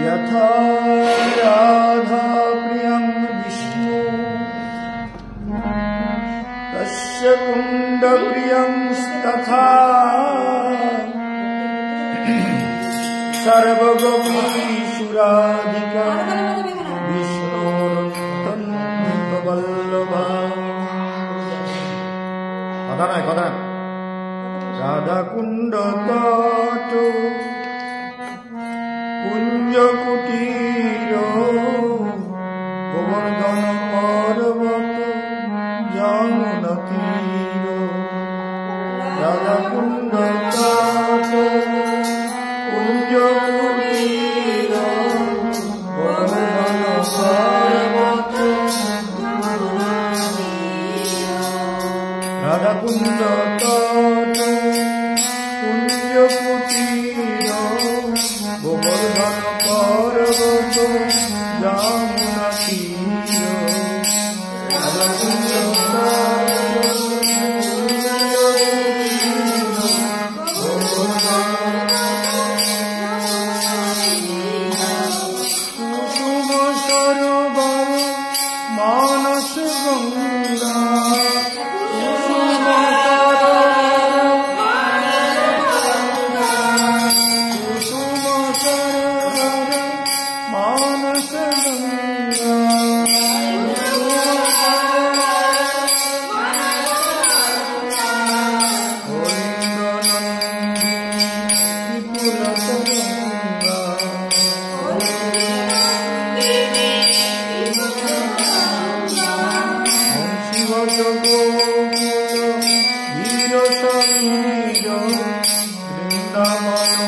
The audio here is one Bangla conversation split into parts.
यथा राधा प्रियं विष्णु तस्य कुंड प्रियं तथा सर्वगोपीसुराधिका विष्णोरन्तवल्लभा। কথা নাই কথা। রাধা কুণ্ড তট কুঞ্জ কুটির গোবর্ধন পর্বত যমুনা তীর। রাধা কুণ্ড তট কুঞ্জ কুটির গোবর্ধন পর্বত রাধা কুণ্ড তট কুঞ্জ কুটির গোবর্ধন পর্বত যমুনা তীর। রাধা কুণ্ড কুসুম সরোবর মানস গঙ্গা। বৃন্দাবন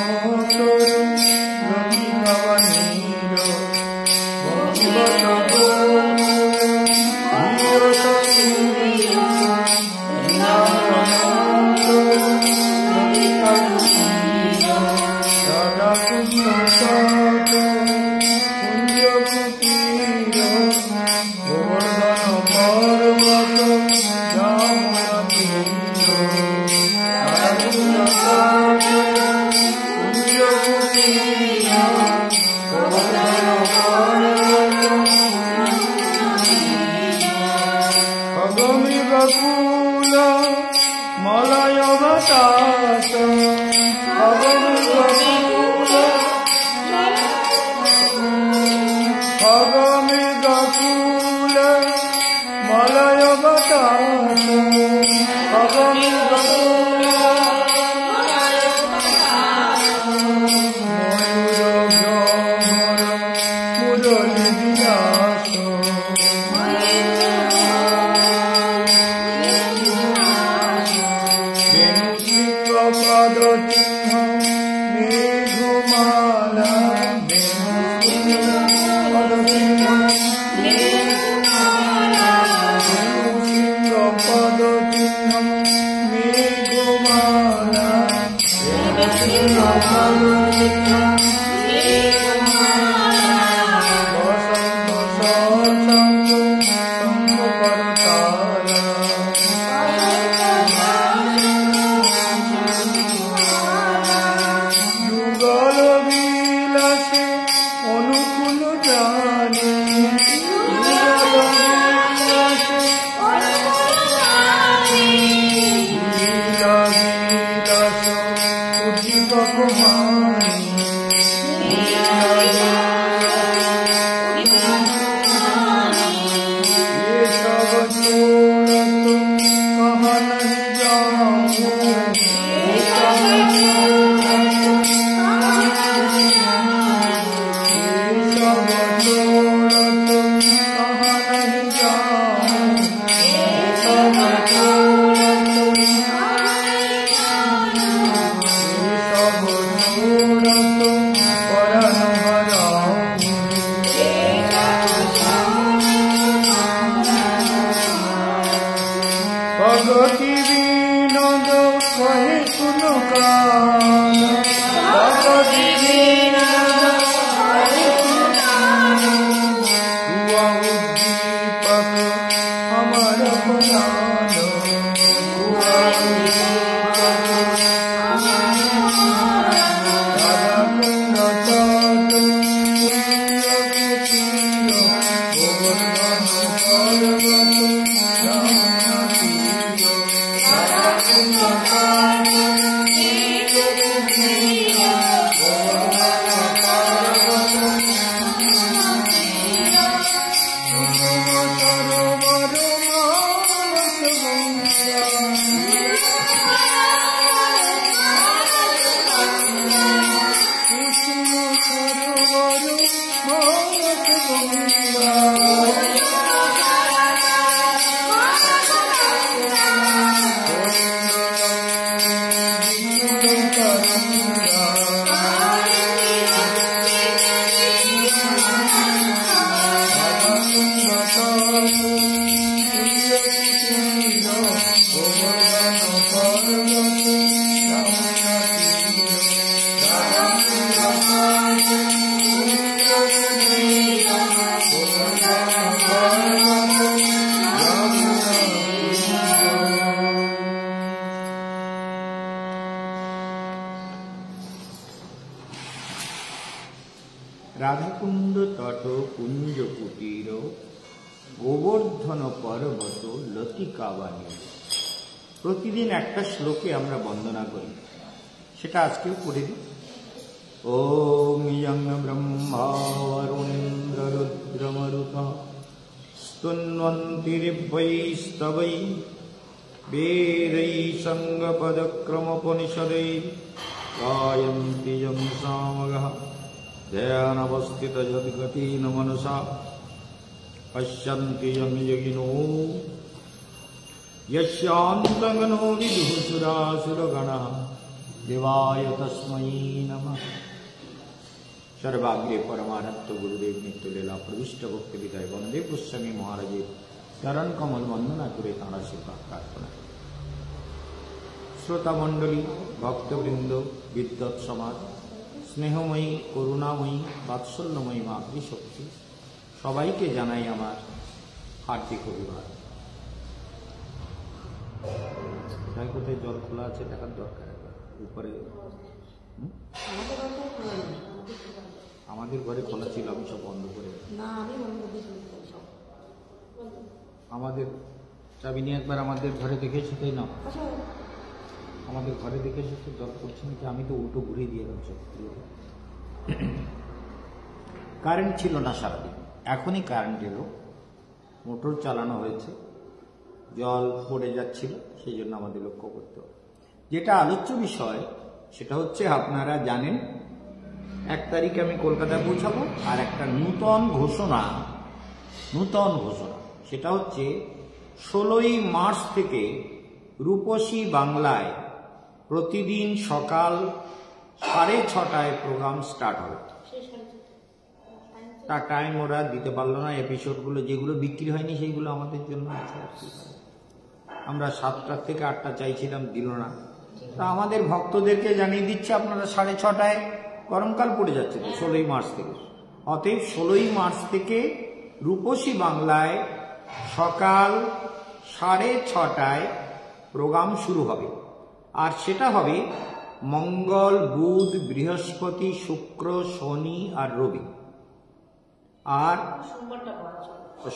রাধাকুণ্ড তট কুঞ্জ কুটির গোবর্ধন পর্বত লতিকাবাণী। প্রতিদিন একটা শ্লোকে আমরা বন্দনা করি, সেটা আজকেও পড়ে দিই। ওম ইয়ং ব্রহ্মা বরুণেন্দ্র রুদ্রমরুতঃ स्तुन्वन्तिरिवैस्तवै वेदै सङ्गपदक्रमोपनिषदै गायन्ति यं सामगः ध्यानवस्थितयद्गतेन मनसा पश्यन्ति यं योगिनो यस्यान्तङ्गनो विदुः सुरासुरगणः देवाय तस्मै नमः। सर्वाग्रे परमानंद गुरुदेव नित्यलीला प्रविष्ट भक्ति विदाय वंदे गोस्वामी महाराजेर चरण कमल वंदना करे तारा सेवा प्रार्थना। श्रोता मंडली, भक्तवृंद, विद्वत् समाज, स्नेहमयी, करुणामयी, बात्सल्यमयी मातृशक्ति सबाइके जानाई आमार हार्दिक अभिवादन। कोথায় জল খোলা আছে দেখার দরকার, উপরে আমাদের ঘরে খোলা ছিল, আমি সব বন্ধ করে। আমাদের চাবি নিয়ে একবার আমাদের ঘরে দেখেছি, তাই না? আমাদের ঘরে দেখেছি তো জল পড়ছে নাকি, আমি তো উল্টো ঘুরিয়ে দিয়ে গেছি। কারেন্ট ছিল না সারাদিন, এখনই কারেন্ট এলো, মোটর চালানো হয়েছে, জল পড়ে যাচ্ছিল, সেই জন্য আমাদের লক্ষ্য করতে হবে। যেটা আলোচ্য বিষয় সেটা হচ্ছে, আপনারা জানেন 1 তারিখে আমি কলকাতায় পৌঁছাবো, আর একটা নূতন ঘোষণা, সেটা হচ্ছে 16ই মার্চ থেকে রূপসী বাংলায় প্রতিদিন সকাল 6:30টায় প্রোগ্রাম স্টার্ট হবে। তার টাইম ওরা দিতে পারলো না, এপিসোডগুলো যেগুলো বিক্রি হয়নি সেইগুলো আমাদের জন্য আছে। আমরা 7টা থেকে 8টা চাইছিলাম, দিল না। তা আমাদের ভক্তদেরকে জানিয়ে দিচ্ছে, আপনারা 6:30টায়, গরমকাল পড়ে যাচ্ছে তো 16ই মার্চ থেকে, অতএব 16ই মার্চ থেকে রূপসী বাংলায় সকাল 6:30টায় প্রোগ্রাম শুরু হবে। আর সেটা হবে মঙ্গল, বুধ, বৃহস্পতি, শুক্র, শনি আর রবি। আর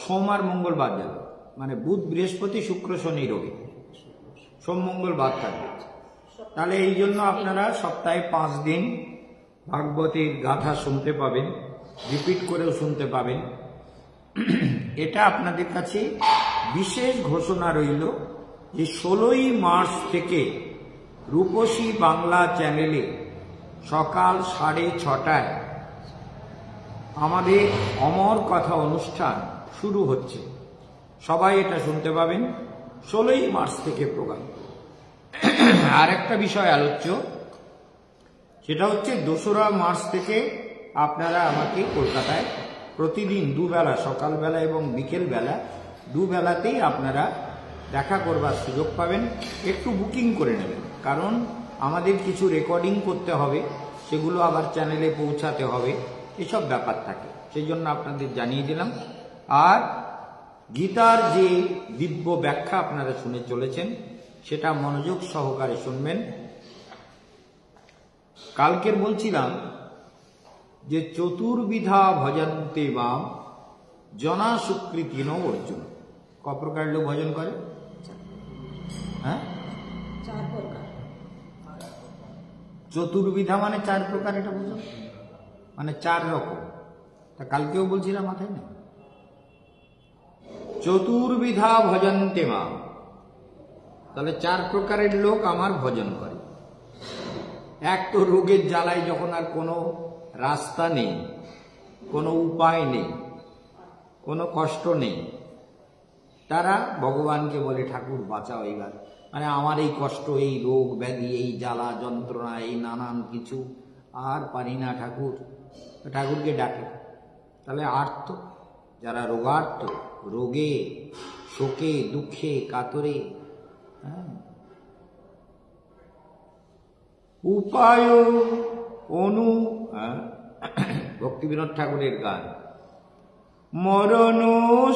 সোমবার মঙ্গলবার যাবে, মানে বুধ, বৃহস্পতি, শুক্র, শনি, রবি, সোম মঙ্গল বাদ থাকবে। তাহলে এই জন্য আপনারা সপ্তাহে 5 দিন ভাগবতের গাথা শুনতে পাবেন, রিপিট করেও শুনতে পাবেন। এটা আপনাদের কাছে বিশেষ ঘোষণা রইল যে 16ই মার্চ থেকে রূপসী বাংলা চ্যানেলে সকাল 6:30টায় আমাদের অমর কথা অনুষ্ঠান শুরু হচ্ছে। সবাই এটা শুনতে পাবেন 16ই মার্চ থেকে প্রোগ্রাম। আর একটা বিষয় আলোচ্য, সেটা হচ্ছে 2রা মার্চ থেকে আপনারা আমাকে কলকাতায় প্রতিদিন 2 বেলা, সকালবেলা এবং বিকেলবেলা 2 বেলাতেই আপনারা দেখা করবার সুযোগ পাবেন। একটু বুকিং করে নেবেন, কারণ আমাদের কিছু রেকর্ডিং করতে হবে, সেগুলো আবার চ্যানেলে পৌঁছাতে হবে, এসব ব্যাপার থাকে, সেই জন্য আপনাদের জানিয়ে দিলাম। আর গীতার যে দিব্য ব্যাখ্যা আপনারা শুনে চলেছেন, সেটা মনোযোগ সহকারে শুনবেন। কালকের বলছিলাম যে চতুর্বিধা ভজন্তে মাম জনা সুকৃতিন অর্জুন। ক প্রকার লোক ভজন করে? হ্যাঁ, 4 প্রকার। চতুর্বিধা মানে 4 প্রকার, এটা বুঝো, মানে 4 রকম। তা কালকেও বলছিলাম, মাথায় নেই? চতুর্বিধা ভজন্তে মাম, তাহলে 4 প্রকারের লোক আমার ভজন করে। এক তো রোগের জ্বালায় যখন আর কোনো রাস্তা নেই, কোনো উপায় নেই, কোনো কষ্ট নেই, তারা ভগবানকে বলে ঠাকুর বাঁচাও এবার, মানে আমার এই কষ্ট, এই রোগ ব্যাধি, এই জ্বালা যন্ত্রণা, এই নানান কিছু আর পারি না ঠাকুর, ঠাকুরকে ডাকে। তাহলে আর্ত, যারা রোগার্ত, রোগে, শোকে, দুঃখে, কাতরে, উপায় অনু, ভক্তিবিনোদ ঠাকুরের গান, মরণ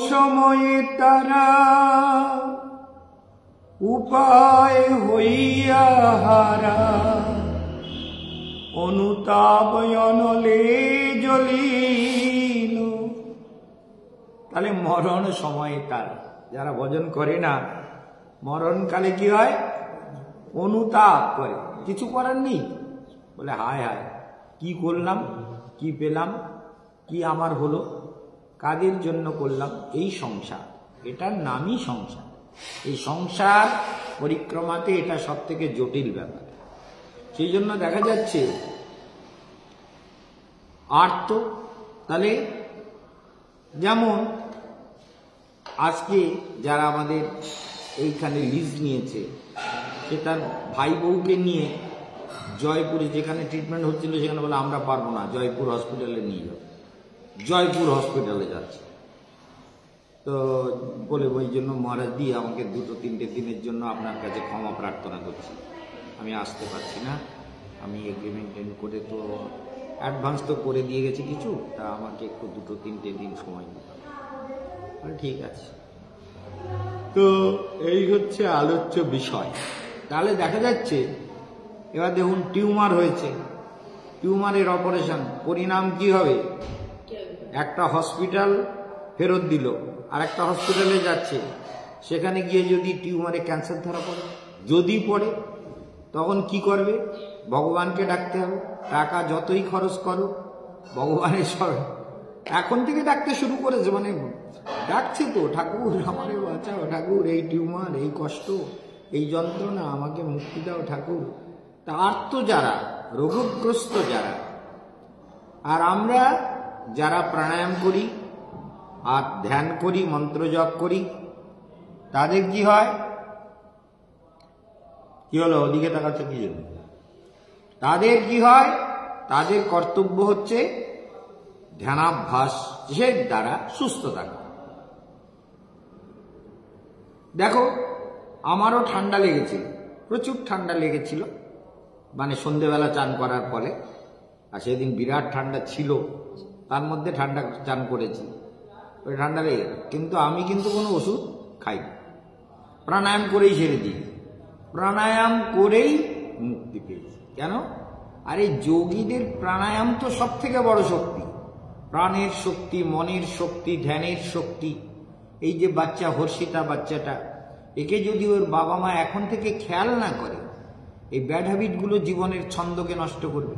সময়ে তারা উপায় হইয়া হারা, অনুতাপ অনলে জ্বলিল। তাহলে মরণ সময়ে তার যারা ভজন করে না, মরণকালে কি হয়? অনুতাপ করে, কিছু করার নেই, বলে হায় হায় কি করলাম, কি পেলাম, কি আমার হলো, কাদের জন্য করলাম? এই সংসার, এটার নামই সংসার। এই সংসার পরিক্রমাতে এটা সব থেকে জটিল ব্যাপার। সেই জন্য দেখা যাচ্ছে আর্ত। তাহলে যেমন আজকে যারা আমাদের এইখানে লিজ নিয়েছে, সে তার ভাই বউকে নিয়ে জয়পুরে যেখানে ট্রিটমেন্ট হচ্ছিল সেখানে বলে আমরা পারবো না, জয়পুর হসপিটালে নিয়ে যাও। জয়পুর হসপিটালে যাচ্ছে তো বলে ওই জন্য মহারাজ দিয়ে আমাকে 2-3 দিনের জন্য আপনার কাছে ক্ষমা প্রার্থনা করছি, আমি আসতে পারছি না, আমি এগ্রিমেন্ট করে তো অ্যাডভান্স তো করে দিয়ে গেছি কিছু, তা আমাকে একটু 2-3 দিন সময় দিতে হবে। ঠিক আছে, তো এই হচ্ছে আলোচ্য বিষয়। তাহলে দেখা যাচ্ছে এবার দেখুন টিউমার হয়েছে, টিউমারের অপারেশন, পরিণাম কি হবে? একটা হসপিটাল ফেরত দিল, আর একটা হসপিটালে যাচ্ছে, সেখানে গিয়ে যদি টিউমারে ক্যান্সার ধরা পড়ে, যদি পড়ে, তখন কি করবে? ভগবানকে ডাকতে হবে। টাকা যতই খরচ করো, ভগবানের সবে এখন থেকে ডাকতে শুরু করেছে, মানে ডাকছে তো, ঠাকুর আমারে বাঁচাও, ঠাকুর এই টিউমার, এই কষ্ট, এই যন্ত্রণা, আমাকে মুক্তি দাও ঠাকুর। তার তো যারা রোগগ্রস্ত যারা, আর আমরা যারা প্রাণায়াম করি আর ধ্যান করি, মন্ত্র জপ করি, তাদের কি হয়? কি হলো ওদিকে তাকাচ্ছে কি জন্য? তাদের কি হয়? তাদের কর্তব্য হচ্ছে ধ্যানাভ্যাসের দ্বারা সুস্থ থাকা। দেখো আমারও ঠান্ডা লেগেছিল, প্রচুর ঠান্ডা লেগেছিল, মানে সন্ধেবেলা চান করার ফলে, আর সেদিন বিরাট ঠান্ডা ছিল, তার মধ্যে ঠান্ডা চান করেছি, ওই ঠান্ডা লেগে গেল। কিন্তু আমি কিন্তু কোনো ওষুধ খাইনি, প্রাণায়াম করেই ছেড়ে দিই, প্রাণায়াম করেই মুক্তি পেয়েছি। কেন? আরে যোগীদের প্রাণায়াম তো সব থেকে বড় শক্তি, প্রাণের শক্তি, মনের শক্তি, ধ্যানের শক্তি। এই যে বাচ্চা হর্ষিতা বাচ্চাটা, একে যদি ওর বাবা মা এখন থেকে খেয়াল না করে, এই ব্যাড হ্যাবিটগুলো জীবনের ছন্দকে নষ্ট করবে।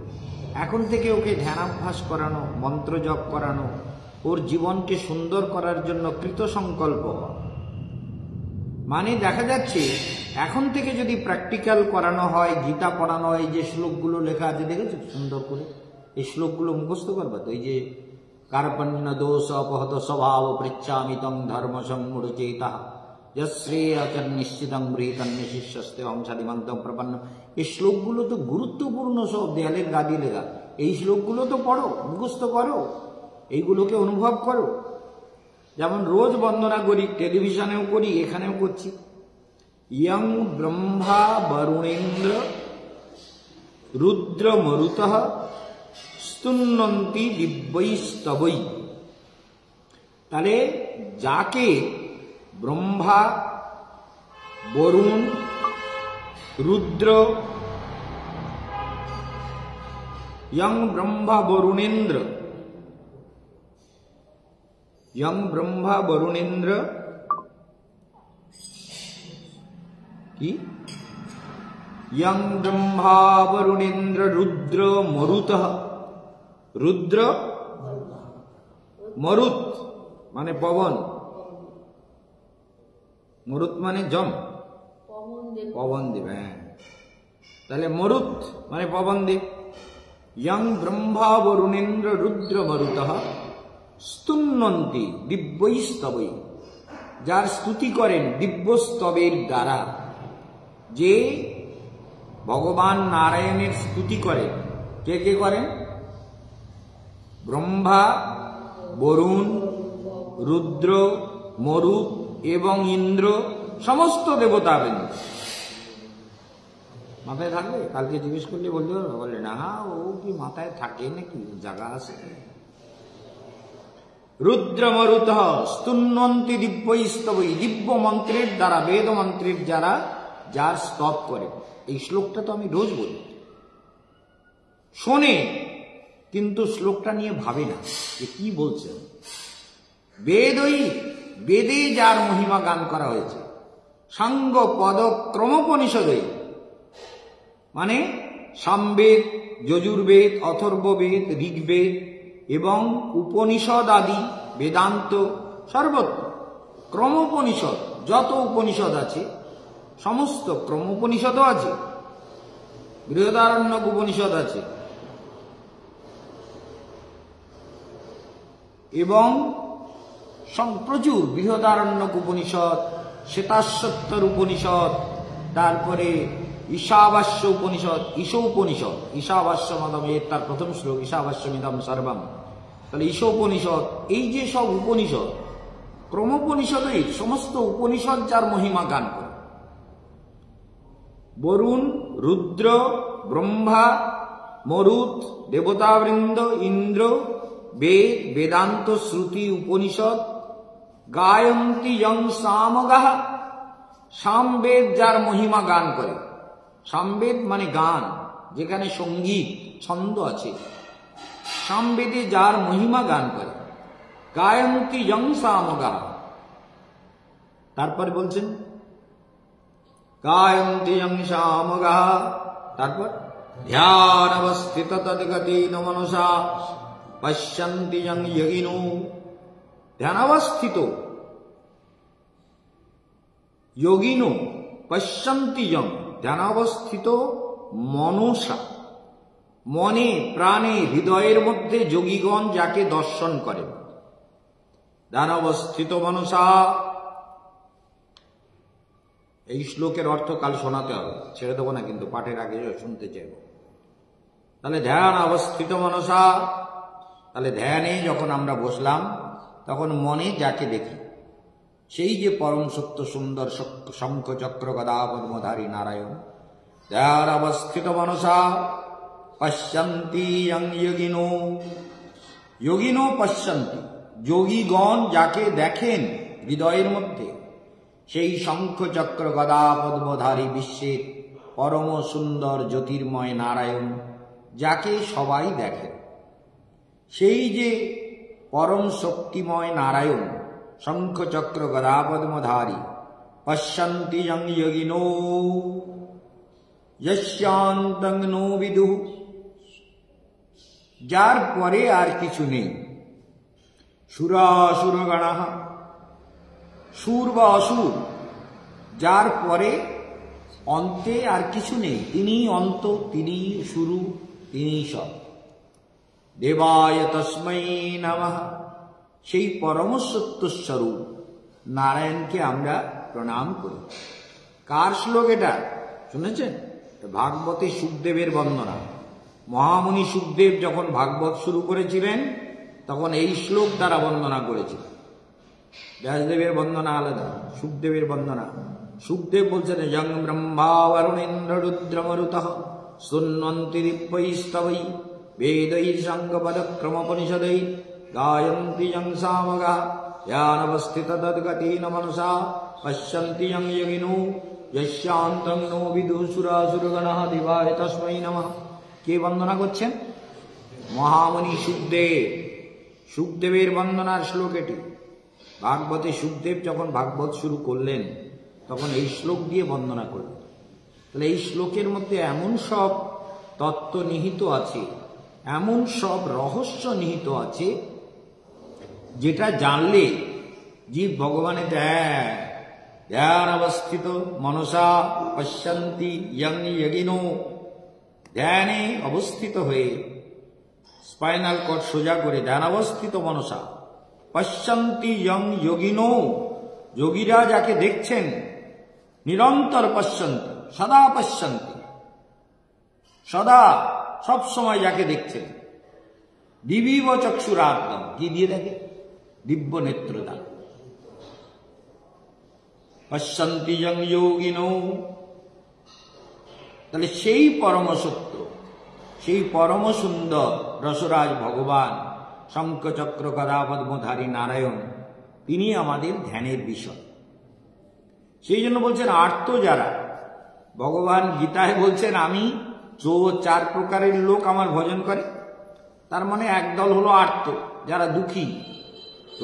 এখন থেকে ওকে ধ্যানাভ্যাস করানো, মন্ত্র জপ করানো, ওর জীবনকে সুন্দর করার জন্য কৃত সংকল্প হওয়া। মানে দেখা যাচ্ছে এখন থেকে যদি প্র্যাকটিক্যাল করানো হয়, গীতা পড়ানো হয়, যে শ্লোকগুলো লেখা আছে দেখেছো সুন্দর করে, এই শ্লোকগুলো মুখস্থ করবা তো। এই যে কার্পণ্য দোষ অপহত স্বভাব পৃচ্ছামিতং ধর্ম সম্মূঢ়চেতা যশ্রেয়চন নিশ্চিতং মৃতন্যশিষ্যস্তে হংসাদিমন্তং প্রপন্ন। এই শ্লোকগুলো তো গুরুত্বপূর্ণ, সব দেয়ালের গাদি লেখা। এই শ্লোকগুলো তো পড়ো, মুখস্থ করো, এইগুলোকে অনুভব করো। যেমন রোজ বন্দনা করি, টেলিভিশনেও করি, এখানেও করছি। ইয়ং ব্রহ্মা বরুণেন্দ্র রুদ্র মরুতঃ স্তুন্নন্তি দিব্যৈস্তবৈ। তাহলে যাকে ব্রহ্মা, বরুণ, রুদ্র, ইয়ং ব্রহ্মা বরুণেন্দ্র, ইয়ং ব্রহ্মা বরুণেন্দ্র কি? ইয়ং ব্রহ্মা বরুণেন্দ্র রুদ্র মরুতঃ। রুদ্র মরুত মানে পবন, মরুত মানে জম, পবন দেব। হ্যাঁ, তাহলে মরুত মানে পবন দেব। ইয়ং ব্রহ্মা বরুণেন্দ্র রুদ্র মরুতঃ স্তুন্নন্তি দিব্যৈস্তবৈ। যার স্তুতি করেন দিব্যস্তবের দ্বারা, যে ভগবান নারায়ণের স্তুতি করেন, কে কে করেন? ব্রহ্মা, বরুণ, রুদ্র, মরুত এবং ইন্দ্র, সমস্ত দেবতাবৃন্দ। মাথায় থাকবে? কালকে জিজ্ঞেস করলে বলতে পারবে? বলে না, ও কি মাথায় থাকে নাকি, জায়গা আছে। রুদ্র মরুত স্তুন্নন্তি দিব্যৈস্তবৈ। দিব্য মন্ত্রের দ্বারা, বেদ মন্ত্রের দ্বারা যার স্তব করে। এই শ্লোকটা তো আমি রোজ বলি, শোনে, কিন্তু শ্লোকটা নিয়ে ভাবে না যে কি বলছেন। বেদে যার মহিমা গান করা হয়েছে, সাঙ্গ পদ ক্রমোপনিষদে, মানে সামবেদ, যজুর্বেদ, অথর্ববেদ, ঋগ্বেদ এবং উপনিষদ আদি বেদান্ত সর্বত্র ক্রমোপনিষদ, যত উপনিষদ আছে সমস্ত ক্রমোপনিষদও আছে, বৃহদারণ্যক উপনিষদ আছে এবং প্রচুর বৃহদারণ্যক উপনিষদ, শ্বেতাশ্বত্তর উপনিষদ, তারপরে ঈশাবাস্য উপনিষদ, ঈশোপনিষদ, ঈশাবাস্যমদম, এর তার প্রথম শ্লোক ঈশাবাস্যমিদম সর্বম। তাহলে ঈশোপনিষদ, এই যে সব উপনিষদ, ক্রমোপনিষদই সমস্ত উপনিষদ যার মহিমা গান করে। বরুণ, রুদ্র, ব্রহ্মা, মরুত, দেবতাবৃন্দ, ইন্দ্র, বেদ, বেদান্ত, শ্রুতি, উপনিষদ গায়ন্তি যং সামগাহ, সামবেদ যার মহিমা গান করে। সামবেদ মানে গান, যেখানে সঙ্গীত ছন্দ আছে, সামবেদে যার মহিমা গান করে। গায়ন্তি যং সামগাহ, তারপর বলছেন গায়ন্তি যং সামগাহ, তারপর ধ্যান অবস্থিত তদ্গতিন মনসা পশ্যন্তি যং যোগিনো, ধ্যানাবস্থিত যোগিনো পশ্যন্তি যং, ধ্যানাবস্থিত মনসা, মনে প্রাণে হৃদয়ের মধ্যে যোগীগণ যাকে দর্শন করেন। ধ্যানাবস্থিত মনসা, এই শ্লোকের অর্থ কাল শোনাতে হবে, ছেড়ে দেবো না কিন্তু, পাঠের আগে শুনতে চাইব। তাহলে ধ্যান অবস্থিত মনসা, তাহলে ধ্যানে যখন আমরা বসলাম তখন মনে যাকে দেখি, সেই যে পরম সত্য সুন্দর শঙ্খ চক্র গদা পদ্মধারী নারায়ণ। ধ্যান অবস্থিত মনসা পশ্যন্তি যং যোগিনো, যোগিনো পশ্যন্তি, যোগীগণ যাকে দেখেন হৃদয়ের মধ্যে, সেই শঙ্খ চক্র গদা পদ্মধারী বিশ্বের পরম সুন্দর জ্যোতির্ময় নারায়ণ যাকে সবাই দেখেন, সেই যে পরম শক্তিময় নারায়ণ শঙ্খ চক্র গদা পদ্মধারী। পশ্যন্তি যং যোগিনো যস্যান্তং নো বিদুঃ, যার পরে আর কিছু নেই। সুরাসুরগণাঃ, সুর বা অসুর, যার পরে অন্তে আর কিছু নেই, তিনি অন্ত, তিনি শুরু, তিনি সব। দেবায় তস্मै নমঃ, সেই পরম সত্য স্বরূপ নারায়ণকে আমরা প্রণাম করি। কার শ্লোক এটা শুনেছেন? ভাগবতে সুখদেবের বন্দনা। মহামুনি সুখদেব যখন ভাগবত শুরু করেছিলেন তখন এই শ্লোক দ্বারা বন্দনা করেছিলেন। ব্যাসদেবের বন্দনা আলাদা, সুখদেবের বন্দনা। সুখদেব বলছেন যং ব্রহ্মা বরুণেন্দ্র রুদ্রমরুতঃ শৃণ্বন্তি দিব্যৈস্তবৈ বেदैः সাঙ্গপদক্রমোপনিষदैः গায়ন্তি যং সামগাঃ ধ্যানবস্থিত তদ্গতিন মনসা পশ্যন্তি যং যোগিনো যস্যান্তং নো বিদুঃ সুরাসুরগণাঃ দেবায় তস্मै নমঃ। কে বন্দনা করছেন? মহামুনি সুখদেব। সুখদেবের বন্দনার শ্লোক এটি। ভাগবতে সুখদেব যখন ভাগবত শুরু করলেন তখন এই শ্লোক দিয়ে বন্দনা করলেন। তাহলে এই শ্লোকের মধ্যে এমন সব তত্ত্ব নিহিত আছে, এমন সব রহস্য নিহিত আছে, যেটা জানলে জীব ভগবানের ধ্যান অবস্থিত মনসা পশ্যন্তি যং যোগিনো, ধ্যানে অবস্থিত হয়ে স্পাইনাল কর্ড সোজা করে ধ্যান অবস্থিত মনসা পশ্যন্তি যং যোগিনো, যোগীরা যাকে দেখছেন, নিরন্তর পশ্যন্তি, সদা পশ্যন্তি, সদা সব সময় যাকে দেখছেন। দিবিব চক্ষুরাত্মা, কি দিয়ে দেখে? দিব্য নেত্রদান। পশ্যন্তি যং যোগিনো, তাহলে সেই পরম সত্য, সেই পরম সুন্দর রসরাজ ভগবান শঙ্খ চক্র গদা পদ্মধারী নারায়ণ, তিনি আমাদের ধ্যানের বিষয়। সেই জন্য বলছেন আর্ত যারা, ভগবান গীতায় বলছেন আমি 4 প্রকারের লোক আমার ভজন করে। তার মানে একদল হলো আর্ত, যারা দুঃখী,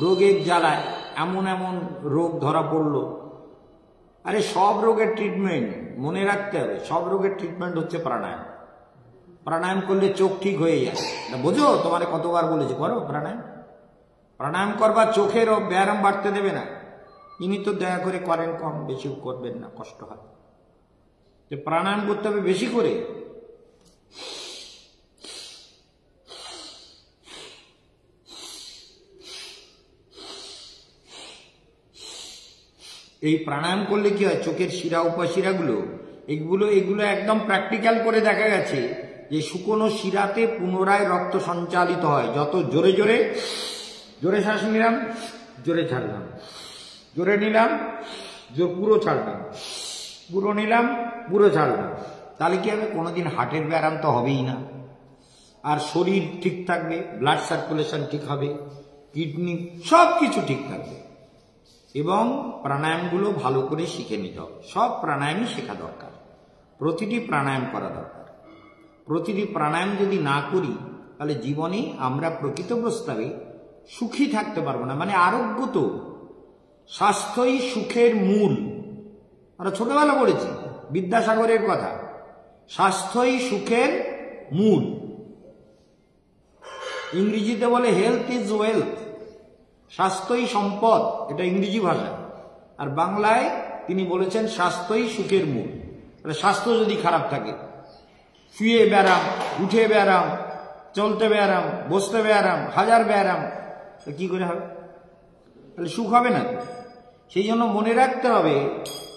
রোগের জ্বালায়, এমন এমন রোগ ধরা পড়লো। আরে সব রোগের ট্রিটমেন্ট মনে রাখতে হবে, সব রোগের ট্রিটমেন্ট হচ্ছে প্রাণায়াম। প্রাণায়াম করলে চোখ ঠিক হয়ে যায়। বোঝো, তোমারে কতবার বলেছি করো প্রাণায়াম। প্রাণায়াম করবার চোখের ব্যায়াম বাড়তে দেবে না। ইনি তো দয়া করে করেন কম, বেশি করবেন না, কষ্ট হয়। প্রাণায়াম করতে হবে বেশি করে। এই প্রাণায়াম করলে কি হয়, চোখের শিরা উপশিরাগুলো এগুলো একদম প্র্যাকটিক্যাল করে দেখা গেছে যে শুকনো শিরাতে পুনরায় রক্ত সঞ্চালিত হয়। যত জোরে জোরে জোরে শ্বাস নিলাম, জোরে ছাড়লাম, জোরে নিলাম, পুরো ছাড়লাম, পুরো নিলাম, পুরো ছাড়লাম, তাহলে কি হবে, কোনোদিন হার্টের ব্যায়াম তো হবেই না। আর শরীর ঠিক থাকবে, ব্লাড সার্কুলেশন ঠিক হবে, কিডনি সব কিছু ঠিক থাকবে। এবং প্রাণায়ামগুলো ভালো করে শিখে নিতে হবে। সব প্রাণায়ামই শেখা দরকার, প্রতিটি প্রাণায়াম করা দরকার। প্রতিটি প্রাণায়াম যদি না করি তাহলে জীবনে আমরা প্রকৃত প্রস্তাবে সুখী থাকতে পারবো না। মানে আরোগ্য তো, স্বাস্থ্যই সুখের মূল। আমরা ছোটবেলা পড়েছি বিদ্যাসাগরের কথা, স্বাস্থ্যই সুখের মূল। ইংরেজিতে বলে হেলথ ইজ ওয়েলথ, স্বাস্থ্যই সম্পদ, এটা ইংরেজি ভাষা। আর বাংলায় তিনি বলেছেন স্বাস্থ্যই সুখের মূল। তাহলে স্বাস্থ্য যদি খারাপ থাকে, শুয়ে ব্যায়াম, উঠে ব্যায়াম, চলতে ব্যায়াম, বসতে ব্যায়াম, হাজার ব্যায়াম, কি করে হবে? তাহলে সুখ হবে না। সেই জন্য মনে রাখতে হবে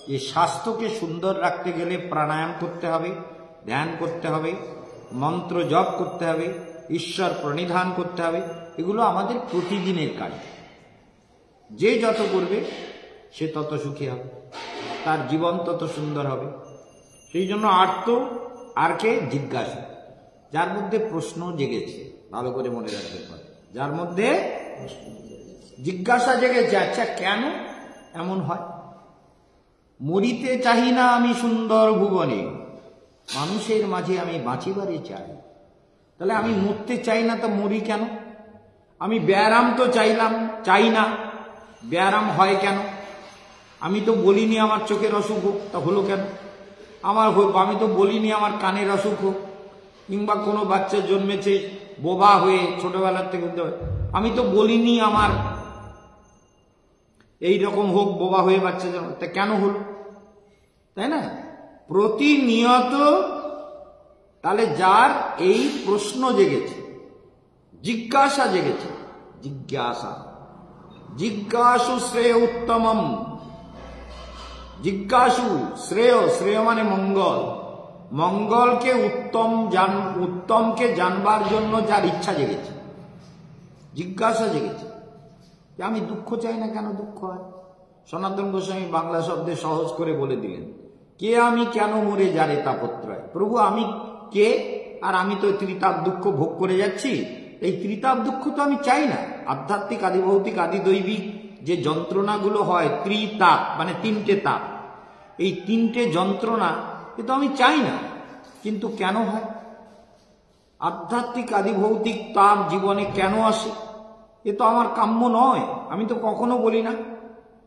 যে স্বাস্থ্যকে সুন্দর রাখতে গেলে প্রাণায়াম করতে হবে, ধ্যান করতে হবে, মন্ত্র জপ করতে হবে, ঈশ্বর প্রণিধান করতে হবে। এগুলো আমাদের প্রতিদিনের কাজ। যে যত করবে সে তত সুখী হবে, তার জীবন তত সুন্দর হবে। সেই জন্য আর্ত আর কে জিজ্ঞাসা, যার মধ্যে প্রশ্ন জেগেছে, ভালো করে মনে রাখতে পারে, যার মধ্যে জিজ্ঞাসা জেগেছে, আচ্ছা কেন এমন হয়? মরিতে চাহি না আমি সুন্দর ভুবনে, মানুষের মাঝে আমি বাঁচিবারে চাই। তাহলে আমি মরতে চাই না, তো মরি কেন? আমি ব্যায়াম তো চাই না, ব্যায়াম হয় কেন? আমি তো বলিনি আমার চোখের অসুখ হোক, তা হলো কেন? আমি তো বলিনি আমার কানের অসুখ হোক, কিংবা কোনো বাচ্চা জন্মেছে বোবা হয়ে ছোটবেলার থেকে, আমি তো বলিনি আমার এই রকম হোক, বোবা হয়ে বাচ্চা জন্ম, তা কেন হলো? তাই না? প্রতিনিয়ত তাহলে যার এই প্রশ্ন জেগেছে, জিজ্ঞাসা জেগেছে, জিজ্ঞাসু শ্রেয় উত্তমম, জিজ্ঞাসু শ্রেয় মানে মঙ্গল, মঙ্গলকে উত্তমকে জানবার জন্য যার ইচ্ছা জেগেছে, জিজ্ঞাসা জেগেছে যে আমি দুঃখ চাই না, কেন দুঃখ হয়? সনাতন গোস্বামী বাংলা শব্দে সহজ করে বলে দিলেন, কে আমি কেন মরে যারে তাপত্রয়। প্রভু আমি কে, আর আমি তো ত্রিতাপ দুঃখ ভোগ করে যাচ্ছি। এই ত্রিতাপ দুঃখ তো আমি চাই না। আধ্যাত্মিক, আদি ভৌতিক, আদি দৈবিক যে যন্ত্রণাগুলো হয়, ত্রিতাপ মানে তিনটে তাপ, এই তিনটে যন্ত্রণা এ তো আমি চাই না, কিন্তু কেন হয়? আধ্যাত্মিক আদি ভৌতিক তাপ জীবনে কেন আসে? এ তো আমার কাম্য নয়। আমি তো কখনো বলি না,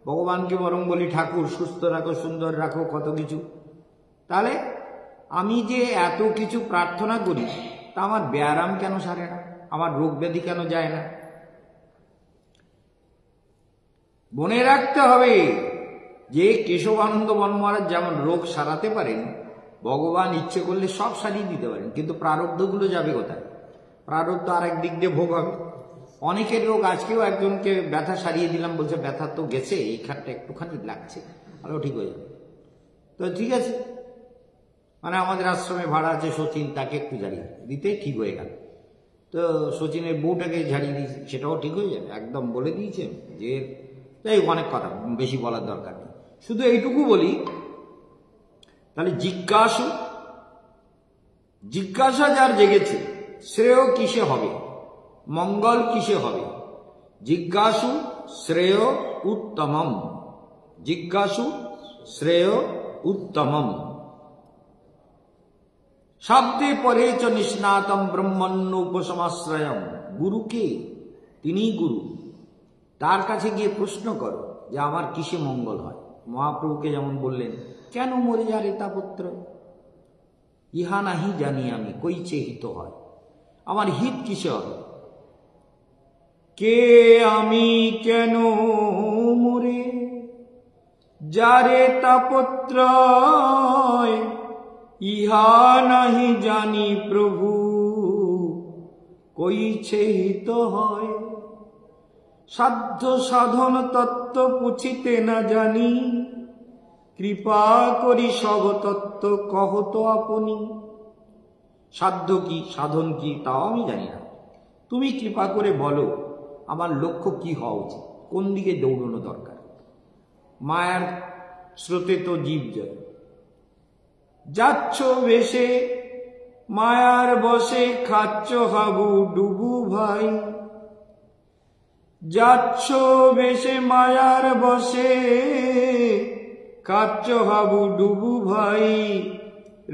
ভগবানকে বরং বলি ঠাকুর সুস্থ রাখো, সুন্দর রাখো, কত কিছু। তাহলে আমি যে এত কিছু প্রার্থনা করি, তা আমার ব্যায়াম কেন সারে না, আমার রোগ ব্যাধি কেন যায় না? মনে রাখতে হবে যে কেশবানন্দ বর্মহারাজ যেমন রোগ সারাতে পারেন, ভগবান ইচ্ছে করলে সব সারিয়ে দিতে পারেন, কিন্তু প্রারব্ধগুলো যাবে কোথায়? প্রারব্ধ আর একদিক দিয়ে ভোগ হবে। অনেকের রোগ, আজকেও একজনকে ব্যথা সারিয়ে দিলাম, বলছে ব্যথা তো গেছে, এইখানটা একটুখানি লাগছে, আরো ঠিক হয়ে যাবে। তো ঠিক আছে, মানে আমাদের আশ্রমে ভাড়া আছে সচিন, তাকে একটু ঝাড়িয়ে দিতে ঠিক হয়ে গেল। তো সচিনের বউটাকে ঝাড়িয়ে দিয়েছে, সেটাও ঠিক হয়ে যাবে, একদম বলে দিয়েছে যে তাই। অনেক কথা বেশি বলার দরকার নেই, শুধু এইটুকু বলি। তাহলে জিজ্ঞাসা যার জেগেছে, শ্রেয় কিসে হবে, মঙ্গল কিসে হবে? জিজ্ঞাসু শ্রেয় উত্তমম, জিজ্ঞাসু শ্রেয় উত্তমম। শব্দে পরেচ নিষ্ণাতম ব্রহ্মণ্য উপসমাশ্রয়ম। গুরুকে, তিনিই গুরু, তার কাছে গিয়ে প্রশ্ন করো যে আমার কিসে মঙ্গল হয়। মহাপ্রভুকে যেমন বললেন, কেন মরে যা রে তাপত্র, ইহা নাহি জানি আমি, কইছে হিত হয়, আমার হিত কিসে হবে। কে আমি কেন মরে যারে তাপত্র, ইহা নাহি জানি প্রভু, কইছে হিত হয়। সাধ্য সাধন তত্ত্ব পুছিতে না জানি, কৃপা করি সব তত্ত্ব কহত আপনি। সাধ্য কি, সাধন কি, তাও আমি জানি না, তুমি কৃপা করে বলো আমার লক্ষ্য কি হওয়া উচিত, কোন দিকে দৌড়ানো দরকার। মায়ার স্রোতে তো জীব যায়, যাচ্ছ বেশে মায়ার বসে, খাচ্ছ হাবু ডুবু ভাই। যাচ্ছ বেশে মায়ার বসে, খাচ্ছ হাবু ডুবু ভাই।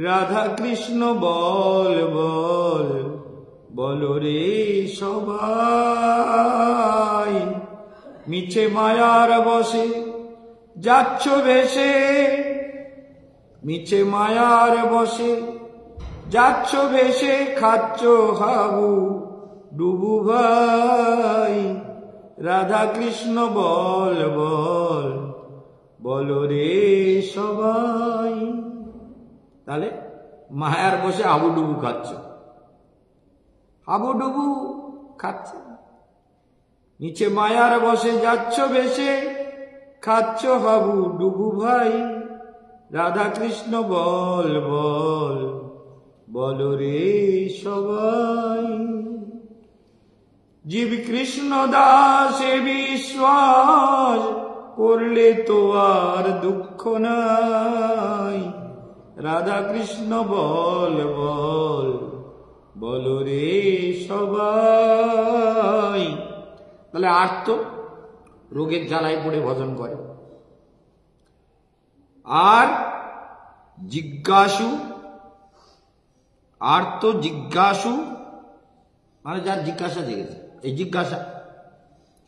রাধা কৃষ্ণ বল বল, বলো রে সবাই। মিছে মায়ার বসে যাচ্ছ বেশে, মিছে মায়ার বসে যাচ্ছ বেশে, খাচ্ছ হাবু ডুবু ভাই। রাধা কৃষ্ণ বল বল, বলো রে সবাই। তাহলে মায়ার বসে হাবুডুবু খাচ্ছ, হাবুডুবু খাচ্ছে। নিচে মায়ার বসে যাচ্ছ বেশে, খাচ্ছ হাবু ডুবু ভাই। রাধা কৃষ্ণ বল বল, বলো রে সবাই। জীব কৃষ্ণ দাসে বিশ্বাস করলে তো আর দুঃখ নাই। রাধা কৃষ্ণ বল বল, বলো রে সবাই। তাহলে আর্ত রোগের জ্বালায় পড়ে ভজন করে, আর জিজ্ঞাসু, আর্ত জিজ্ঞাসু মানে যার জিজ্ঞাসা জেগেছে। এই জিজ্ঞাসা,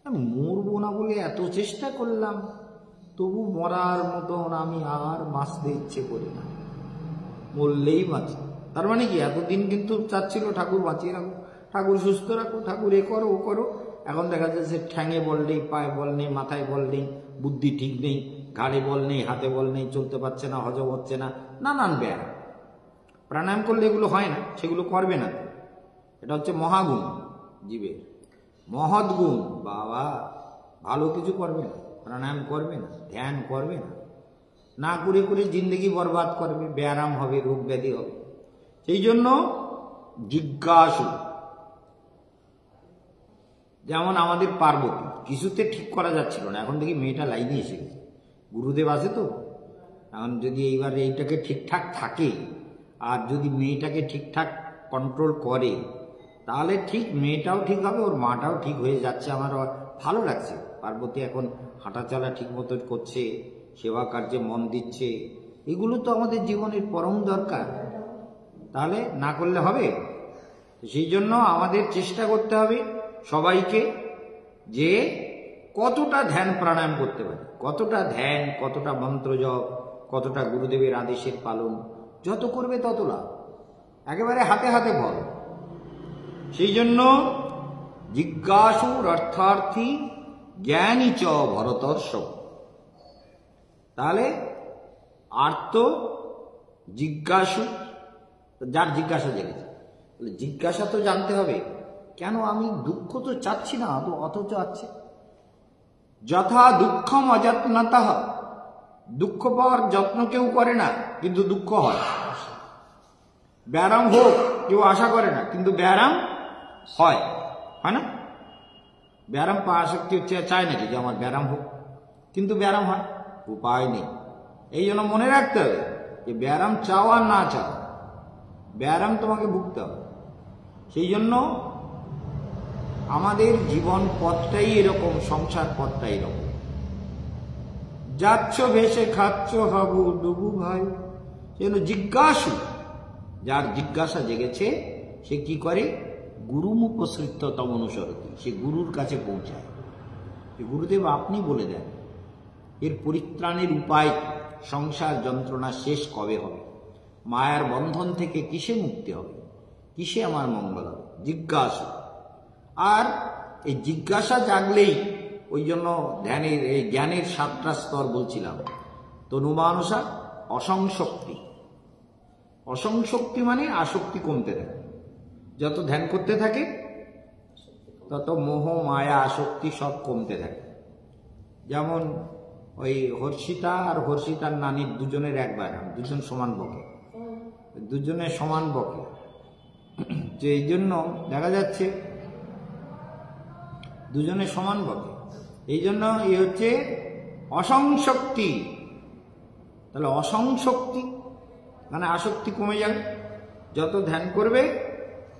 আমি মরবো না বলে এত চেষ্টা করলাম, তবু মরার মতন আমি আর বাঁচতে ইচ্ছে করি না, মরলেই বাঁচি। তার মানে কি, এতদিন কিন্তু চাচ্ছিল ঠাকুর বাঁচিয়ে রাখো, ঠাকুর সুস্থ রাখো, ঠাকুর এ করো ও করো। এখন দেখা যাচ্ছে ঠ্যাঙে বল নেই, পায়ে বল নেই, মাথায় বল নেই, বুদ্ধি ঠিক নেই, ঘাড়ে বল নেই, হাতে বল নেই, চলতে পারছে না, হজম হচ্ছে না, নানান ব্যায়াম। প্রাণায়াম করলে এগুলো হয় না, সেগুলো করবে না। এটা হচ্ছে মহাগুণ, জীবের মহৎ গুণ। বাবা ভালো কিছু করবে না, প্রাণায়াম করবে না, ধ্যান করবে না, না করে করে জিন্দগি বরবাদ করবে, ব্যায়াম হবে, রোগ ব্যাধি হবে। সেই জন্য জিজ্ঞাসু। যেমন আমাদের পার্বতী কিছুতে ঠিক করা যাচ্ছিল না, এখন দেখি মেয়েটা লাইনে এসে গেছে, গুরুদেব আছে তো। এখন যদি এইবার এইটাকে ঠিকঠাক থাকে, আর যদি মেয়েটাকে ঠিকঠাক কন্ট্রোল করে, তাহলে ঠিক মেয়েটাও ঠিক হবে, ওর মাটাও ঠিক হয়ে যাচ্ছে। আমার ভালো লাগছে, পার্বতী এখন হাঁটাচলা ঠিক মতো করছে, সেবা কার্যে মন দিচ্ছে। এগুলো তো আমাদের জীবনের পরম দরকার, তাহলে না করলে হবে। সেই জন্য আমাদের চেষ্টা করতে হবে সবাইকে, যে কতটা ধ্যান প্রাণায়াম করতে পারে, কতটা ধ্যান, কতটা মন্ত্র জপ, কতটা গুরুদেবের আদেশের পালন, যত করবে তত লাভ, একেবারে হাতে হাতে ফল। সেই জন্য জিজ্ঞাসুর অর্থার্থী জ্ঞানী চ ভরতর্ষভ। তাহলে আর্ত জিজ্ঞাসু, যার জিজ্ঞাসা জেগেছে, জিজ্ঞাসা তো জানতে হবে, কেন আমি দুঃখ তো চাচ্ছি না, অথচ আছে। যথা দুঃখম অযত্নতঃ, দুঃখ পাওয়ার যত্ন কেউ করে না, কিন্তু দুঃখ হয়। ব্যায়াম হোক, কেউ আশা করে না, কিন্তু ব্যায়াম হয়, হয় না? ব্যায়াম পাওয়া শক্তি হচ্ছে, চায় নাকি যে আমার ব্যায়াম হোক, কিন্তু ব্যায়াম হয়, উপায় নেই। এই জন্য মনে রাখতে হবে যে ব্যায়াম চাও আর না চাও, ব্যায়াম তোমাকে ভুগতে হবে। সেই জন্য আমাদের জীবন পথটাই এরকম, সংসার পথটাই এরকম। যাচ্ছ ভেসে, খাচ্ছ হাবু ডুবু ভাই। যেন জিজ্ঞাসু, যার জিজ্ঞাসা জেগেছে সে কি করে? গুরুমুপসৃত্য তম অনুসরতি, সে গুরুর কাছে পৌঁছায়। গুরুদেব আপনি বলে দেন এর পরিত্রাণের উপায়, সংসার যন্ত্রণা শেষ কবে হবে, মায়ার বন্ধন থেকে কিসে মুক্তি হবে, কিসে আমার মঙ্গল হবে? জিজ্ঞাসা। আর এই জিজ্ঞাসা জাগলেই, ওই জন্য ধ্যানের এই জ্ঞানের 7টা স্তর বলছিলাম। তনুমানুষা অসংশক্তি। অসংশক্তি মানে আসক্তি কমতে থাকে। যত ধ্যান করতে থাকে তত মোহ মায়া আসক্তি সব কমতে থাকে। যেমন ওই হর্ষিতা আর হর্ষিতার নানির দুজনের একবার, দুজন সমান বকে, দুজনে সমান বকে। যে এই জন্য দেখা যাচ্ছে দুজনে সমান বকে, এই জন্য এই হচ্ছে অসংশক্তি। তাহলে অসংশক্তি মানে আসক্তি কমে যাবে, যত ধ্যান করবে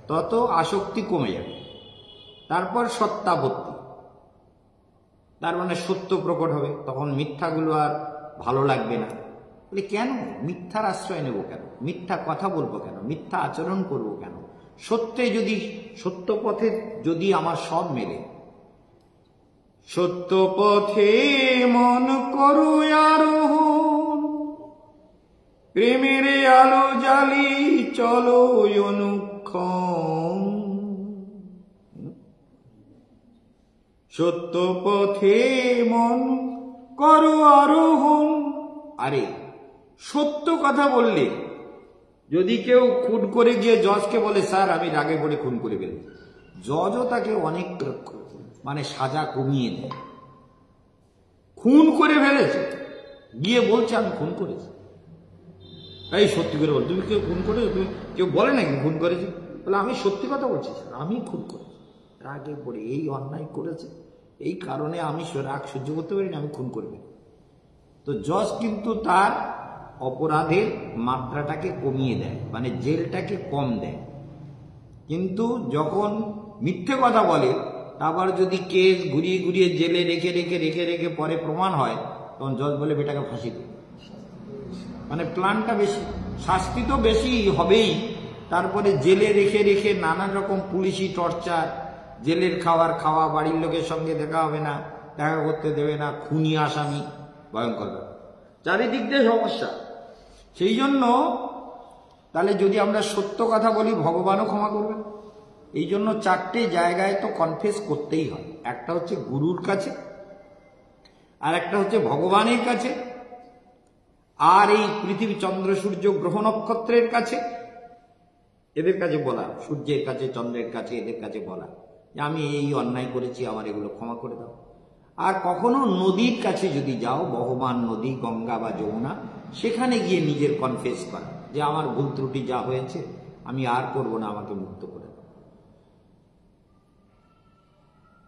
তত আসক্তি কমে যাবে। তারপর সত্যাবত্তি, তার মানে সত্য প্রকট হবে, তখন মিথ্যাগুলো আর ভালো লাগবে না। বলে কেন মিথ্যার আশ্রয় নেব, কেন মিথ্যা কথা বলবো, কেন মিথ্যা আচরণ করব, কেন সত্যে যদি, সত্য পথে যদি আমার সব মেলে। সত্য পথে মন করো আরোহণ, প্রেমের আলো জ্বালি চলো অনুক্ষণ। সত্য পথে মন করো আরোহণ। আরে সত্য কথা বললে, যদি কেউ খুন করে গিয়ে জজকে বলে স্যার আমি রাগে পড়ে খুন করে ফেলেছি, জজও তাকে অনেক মানে সাজা কমিয়ে দেয়। খুন করে ফেলেছে, গিয়ে বলছে আমি খুন করেছি। এই সত্যি করে বল, তুমি কেউ খুন করেছো? তুমি কেউ বলে নাকি খুন করেছি? বলে আমি সত্যি কথা বলছি স্যার, আমি খুন করেছি, রাগে পড়ে এই অন্যায় করেছে, এই কারণে আমি রাগ সহ্য করতে পারি না, আমি খুন করবে। তো জজ কিন্তু তার অপরাধের মাত্রাটাকে কমিয়ে দেয়, মানে জেলটাকে কম দেয়। কিন্তু যখন মিথ্যে কথা বলে, তারপর যদি কেস ঘুরিয়ে ঘুরিয়ে জেলে রেখে রেখে রেখে রেখে পরে প্রমাণ হয়, তখন জজ বলে বেটাকে ফাঁসি দেয়। মানে প্ল্যানটা বেশি, শাস্তি তো বেশি হবেই, তারপরে জেলে রেখে রেখে নানান রকম পুলিশি টর্চার, জেলের খাওয়ার খাওয়া, বাড়ির লোকের সঙ্গে দেখা হবে না, দেখা করতে দেবে না, খুনি আসামি, ভয়ঙ্কর চারিদিক দিয়ে সমস্যা। সেই জন্য তাহলে যদি আমরা সত্য কথা বলি, ভগবানও ক্ষমা করবেন। এই জন্য 4টে জায়গায় তো কনফেস করতেই হয়। একটা হচ্ছে গুরুর কাছে, আর একটা হচ্ছে ভগবানের কাছে, আর এই পৃথিবী চন্দ্র সূর্য গ্রহ নক্ষত্রের কাছে, এদের কাছে বলা, সূর্যের কাছে চন্দ্রের কাছে, এদের কাছে বলা যে আমি এই অন্যায় করেছি, আমার এগুলো ক্ষমা করে দাও। আর কখনো নদীর কাছে যদি যাও, বহমান নদী, গঙ্গা বা যমুনা, সেখানে গিয়ে নিজের কনফেস করা যে আমার ভুল ত্রুটি যা হয়েছে আমি আর করব না, আমাকে মুক্ত করে দাও।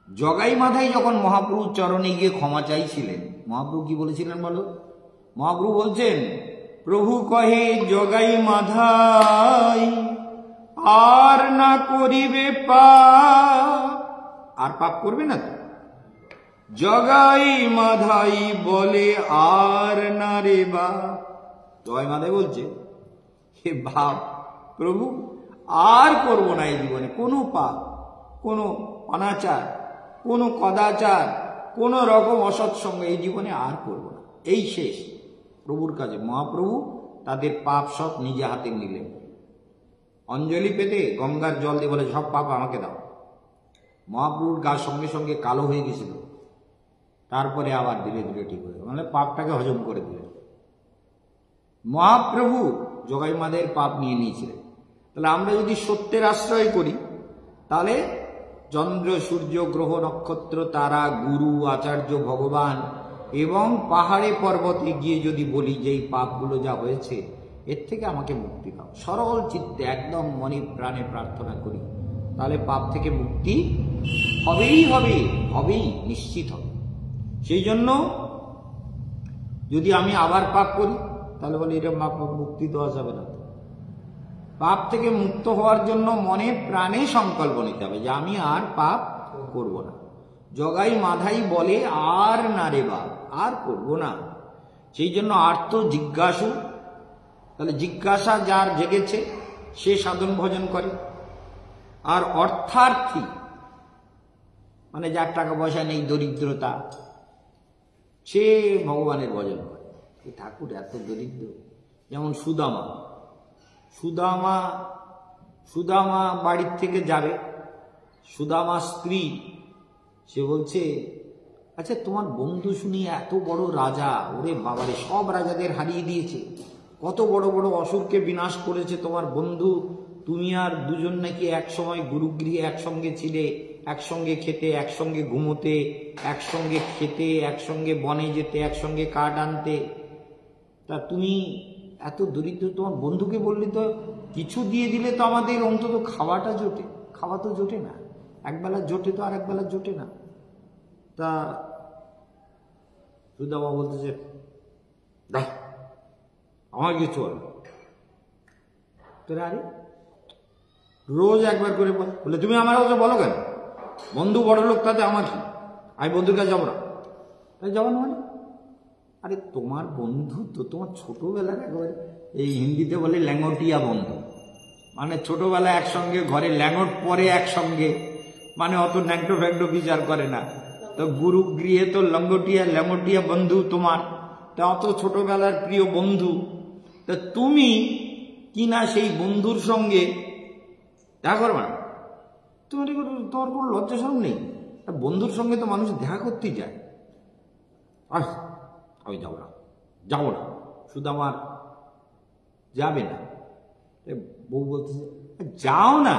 জগাই মাধাই যখন মহাপ্রভুর চরণে গিয়ে ক্ষমা চাইছিলেন, মহাপ্রভু কি বলেছিলেন বলো? মহাপ্রভু বলছেন, প্রভু কহে জগাই মাধাই আর না করিবে পাপ। আর পাপ করবে না তো? জগাই মাধাই বলে আর না রে বাপ। জগাই মাধাই বলছে হে বাপ, প্রভু আর করব না এই জীবনে কোনো পাপ, কোনো অনাচার, কোনো কদাচার, কোন রকম অসৎসঙ্গ এই জীবনে আর করব না, এই শেষ। প্রভুর কাছে মহাপ্রভু তাদের পাপ সব নিজে হাতে নিলেন। অঞ্জলি পেতে গঙ্গার জল দিয়ে বলে সব পাপ আমাকে দাও। মহাপ্রভুর গা সঙ্গে সঙ্গে কালো হয়ে গেছিল, তারপরে আবার ধীরে ধীরে ঠিক হয়ে, মানে পাপটাকে হজম করে দিলেন। মহাপ্রভু জগাই মাধাইয়ের পাপ নিয়ে নিয়েছিলেন। তাহলে আমরা যদি সত্যের আশ্রয় করি, তাহলে চন্দ্র সূর্য গ্রহ নক্ষত্র তারা, গুরু আচার্য ভগবান এবং পাহাড়ে পর্বতে গিয়ে যদি বলি যে এই পাপগুলো যা হয়েছে এর থেকে আমাকে মুক্তি দাও, সরল চিত্তে একদম মনে প্রাণে প্রার্থনা করি, তাহলে পাপ থেকে মুক্তি হবেই হবে, হবেই, নিশ্চিত হবে। সেই জন্য যদি আমি আবার পাপ করি, তাহলে বলি এটা মুক্তি দেওয়া যাবে না। পাপ থেকে মুক্ত হওয়ার জন্য মনে প্রাণে সংকল্প নিতে হবে যে আমি আর পাপ করব না। জগাই মাধাই বলে আর না রে বাপ, আর করব না। সেই জন্য আর্ত জিজ্ঞাসু, তাহলে জিজ্ঞাসা যার জেগেছে সে সাধন ভজন করে। আর অর্থার্থী মানে যার টাকা পয়সা নেই, দরিদ্রতা, সে ভগবানের ভজন করে। ঠাকুর এত দরিদ্র। যেমন সুদামা, সুদামা সুদামা বাড়ির থেকে যাবে, সুদামা স্ত্রী, সে বলছে আচ্ছা তোমার বন্ধু শুনি এত বড় রাজা, ওরে বাবারে সব রাজাদের হারিয়ে দিয়েছে, কত বড় বড় অসুরকে বিনাশ করেছে তোমার বন্ধু, তুমি আর দুজন নাকি একসময় গুরুগৃহে একসঙ্গে ছিলে, একসঙ্গে খেতে, একসঙ্গে ঘুমোতে, একসঙ্গে খেতে, একসঙ্গে বনে যেতে, একসঙ্গে কাঠ আনতে, তা তুমি এত দরিদ্র, তোমার বন্ধুকে বললে তো কিছু দিয়ে দিলে তো আমাদের অন্তত খাওয়াটা জোটে। খাওয়া তো জোটে না, একবেলা জোটে তো আর একবেলা জোটে না। তা সুদামা বলতেছে দেখ আমার কিছু বল, তোরা আরে রোজ একবার করে বলে তুমি আমার কথা বলো কেন, বন্ধু বড় লোক তাতে আমার কি, আমি বন্ধুর কাছে যাবো না। তাই যাবো না মানে, আরে তোমার বন্ধু তো তোমার ছোটবেলার একেবারে, এই হিন্দিতে বলে ল্যাঙ্গটিয়া বন্ধু, মানে ছোটবেলা একসঙ্গে ঘরে ল্যাঙ্গট পরে একসঙ্গে, মানে অত ন্যাংটো ফ্যাংটো বিচার করে না, তো গুরুগৃহে তো ল্যাঙ্গটিয়া বন্ধু তোমার, তা অত ছোটবেলার প্রিয় বন্ধু, তা তুমি কিনা সেই বন্ধুর সঙ্গে দেখা করবে না, তোমার কোনো লজ্জা শরম নেই, বন্ধুর সঙ্গে তো মানুষ দেখা করতেই যায়। আমি যাবো না, যাবো না, শুধু আমার যাবে না। বউ বলতেছে যাও না,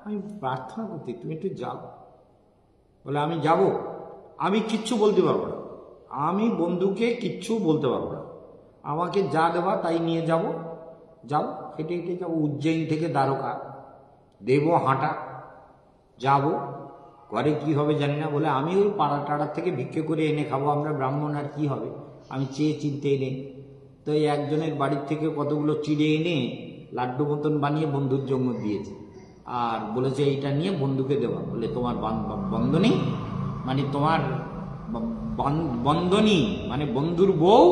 আমি প্রার্থনা করতে, তুমি একটু যাও। বলে আমি যাব, আমি কিচ্ছু বলতে পারবো না, আমি বন্ধুকে কিচ্ছু বলতে পারবো না, আমাকে যা দেওয়া তাই নিয়ে যাব, যাও হেঁটে হেঁটে যাবো, উজ্জয়িন থেকে দ্বারকা দেব হাঁটা যাব, ঘরে কি হবে জানি না, বলে আমি ওই পাড়া টাড়ার থেকে ভিক্ষে করে এনে খাবো, আমরা ব্রাহ্মণ আর কি হবে, আমি চেয়ে চিনতে এনে, তো এই একজনের বাড়ির থেকে কতগুলো চিড়ে এনে লাড্ডু মতন বানিয়ে বন্ধুর জন্য দিয়েছে, আর বলেছে এইটা নিয়ে বন্ধুকে দেওয়া, বলে তোমার বন্ধনী মানে তোমার বন্ধনী মানে বন্ধুর বউ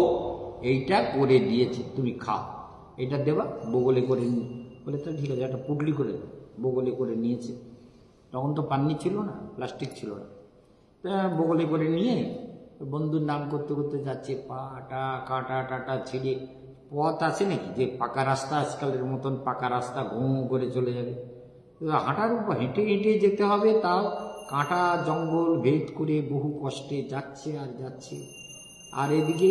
এইটা করে দিয়েছে, তুমি খাও, এটা দেবা, বগলে করে নিয়ে, বলে তো ঠিক আছে, একটা পুটলি করে বগলে করে নিয়েছে, তখন তো পান্নি ছিল না, প্লাস্টিক ছিল না, বগলে করে নিয়ে বন্ধুর নাম করতে করতে যাচ্ছে, পাটা কাটা টাটা ছিঁড়ে, পথ আছে নাকি যে পাকা রাস্তা আজকালের মতন পাকা রাস্তা ঘুঁ করে চলে যাবে, হাঁটার উপর হেঁটে হেঁটে যেতে হবে, তাও কাঁটা জঙ্গল ভেদ করে বহু কষ্টে যাচ্ছে আর যাচ্ছে। আর এদিকে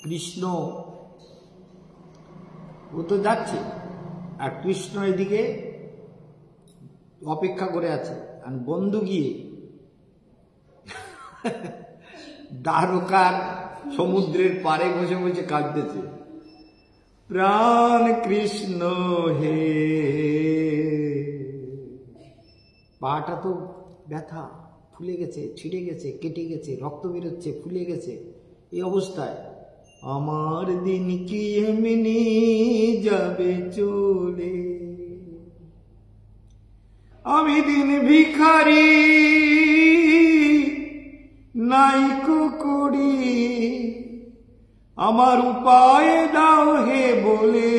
কৃষ্ণ ও তো যাচ্ছে, আর কৃষ্ণ এদিকে অপেক্ষা করে আছে, আর বন্ধু গিয়ে দ্বারকার সমুদ্রের পাড়ে বসে বসে কাঁদতেছে, প্রাণ কৃষ্ণ হে, পাটা তো ব্যথা, ফুলে গেছে, ছিঁড়ে গেছে, কেটে গেছে, রক্ত বেরোচ্ছে, ফুলে গেছে, এই অবস্থায় আমার দিন কি এমনি যাবে চলে, আমি দিন ভিখারি নাইকো করি, আমার উপায় দাও হে বলে,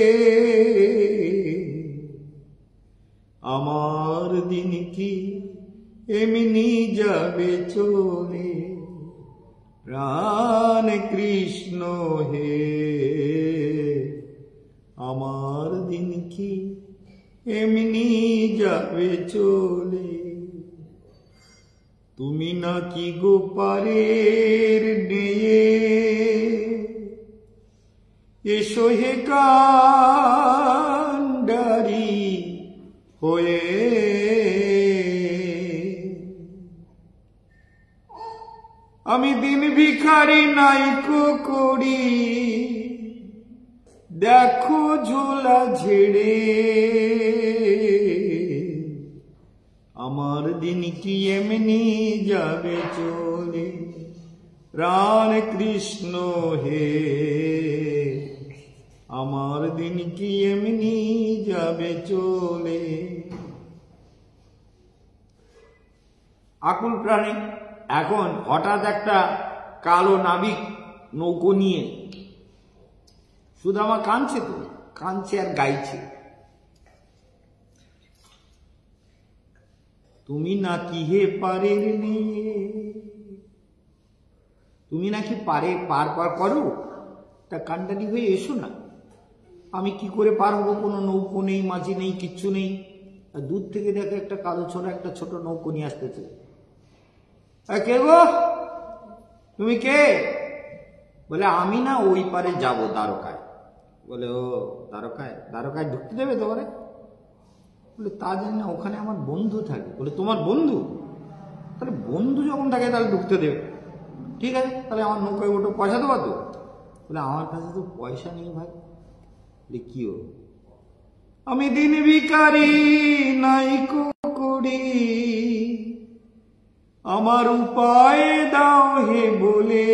আমার দিন কি এমনি যাবে চলে, প্রাণ কৃষ্ণ হে, আমার দিন কি এমনি যাবে চলে, তুমি নাকি গোপারের নেয়ে এসো হে কান্ডারি হয়ে, আমি দিন ভিখারি নাইকো করি, দেখো ঝোলা ঝেড়ে, আমার দিন কি এমনি যাবে চলে, প্রাণ কৃষ্ণ হে, আমার দিন কি এমনি যাবে চলে। আকুল প্রাণী। এখন হঠাৎ একটা কালো নাবিক নৌকো নিয়ে, সুদামা কাঁদছে তো, কাঁদছে আর গাইছে, তুমি নাকি হে পারের মেয়ে, তুমি নাকি পার করো, তা কান্ডারি হয়ে এসো না। আমি কি করে পার হবো? কোনো নৌকো নেই, মাঝি নেই, কিচ্ছু নেই। আর দূর থেকে দেখে একটা কালো ছোড়া একটা ছোট নৌকো নিয়ে আসতেছে। কে গো, তুমি কে? বলে আমি না ওই পারে যাব, দ্বারকায়। বলে ও দ্বারকায়, দ্বারকায় ঢুকতে দেবে তোমারে? বলে তা জানি না, ওখানে আমার বন্ধু থাকে। বলে তোমার বন্ধু? তাহলে বন্ধু যখন থাকে তাহলে ঢুকতে দেবে। ঠিক আছে, তাহলে আমার নৌকায় ওঠো, পয়সা দেবো তো? বলে আমার কাছে তো পয়সা নেই ভাই। বলে কি ও? আমি দিন ভিখারি নাই কুড়ি, আমার উপায় দাও হে বলে,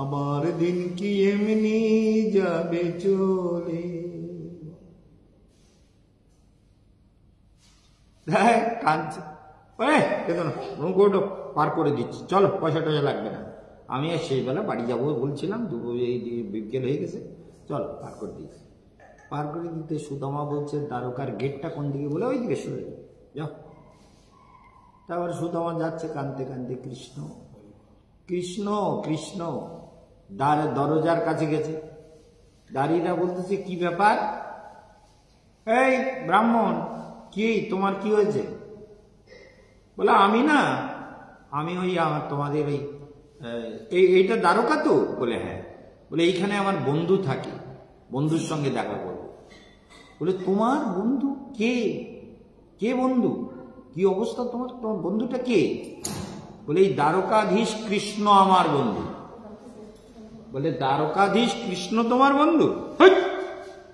আমার দিন কি এমনি যাবে চলে। কাঁদছে, নৌকোটো পার করে দিচ্ছি, চলো, পয়সা টয়সা লাগবে না। আমি আর সেই বেলা বাড়ি যাবো বলছিলাম, এই বিকেল হয়ে গেছে, চলো পার করে দিচ্ছি। পার করে দিতে সুদামা বলছে দ্বারকার গেটটা কোন দিকে? বলে ওই দিকে সরে যাও। তারপর সুদামা যাচ্ছে কাঁদতে কাঁদতে, কৃষ্ণ কৃষ্ণ কৃষ্ণ। দরজার কাছে গেছে, দাঁড়িয়েরা বলতেছে কি ব্যাপার? এই ব্রাহ্মণ, কি তোমার কি হয়েছে? বলে আমি না, আমি ওই আমার তোমাদের এইটা দ্বারকা তো? বলে হ্যাঁ। বলে এইখানে আমার বন্ধু থাকে, বন্ধুর সঙ্গে দেখা করবো। বলে তোমার বন্ধু? কে কে বন্ধু? কি অবস্থা তোমার? তোমার বন্ধুটা কে? বলে এই দ্বারকাধীশ কৃষ্ণ আমার বন্ধু। বলে দ্বারকাধীশ কৃষ্ণ তোমার বন্ধু?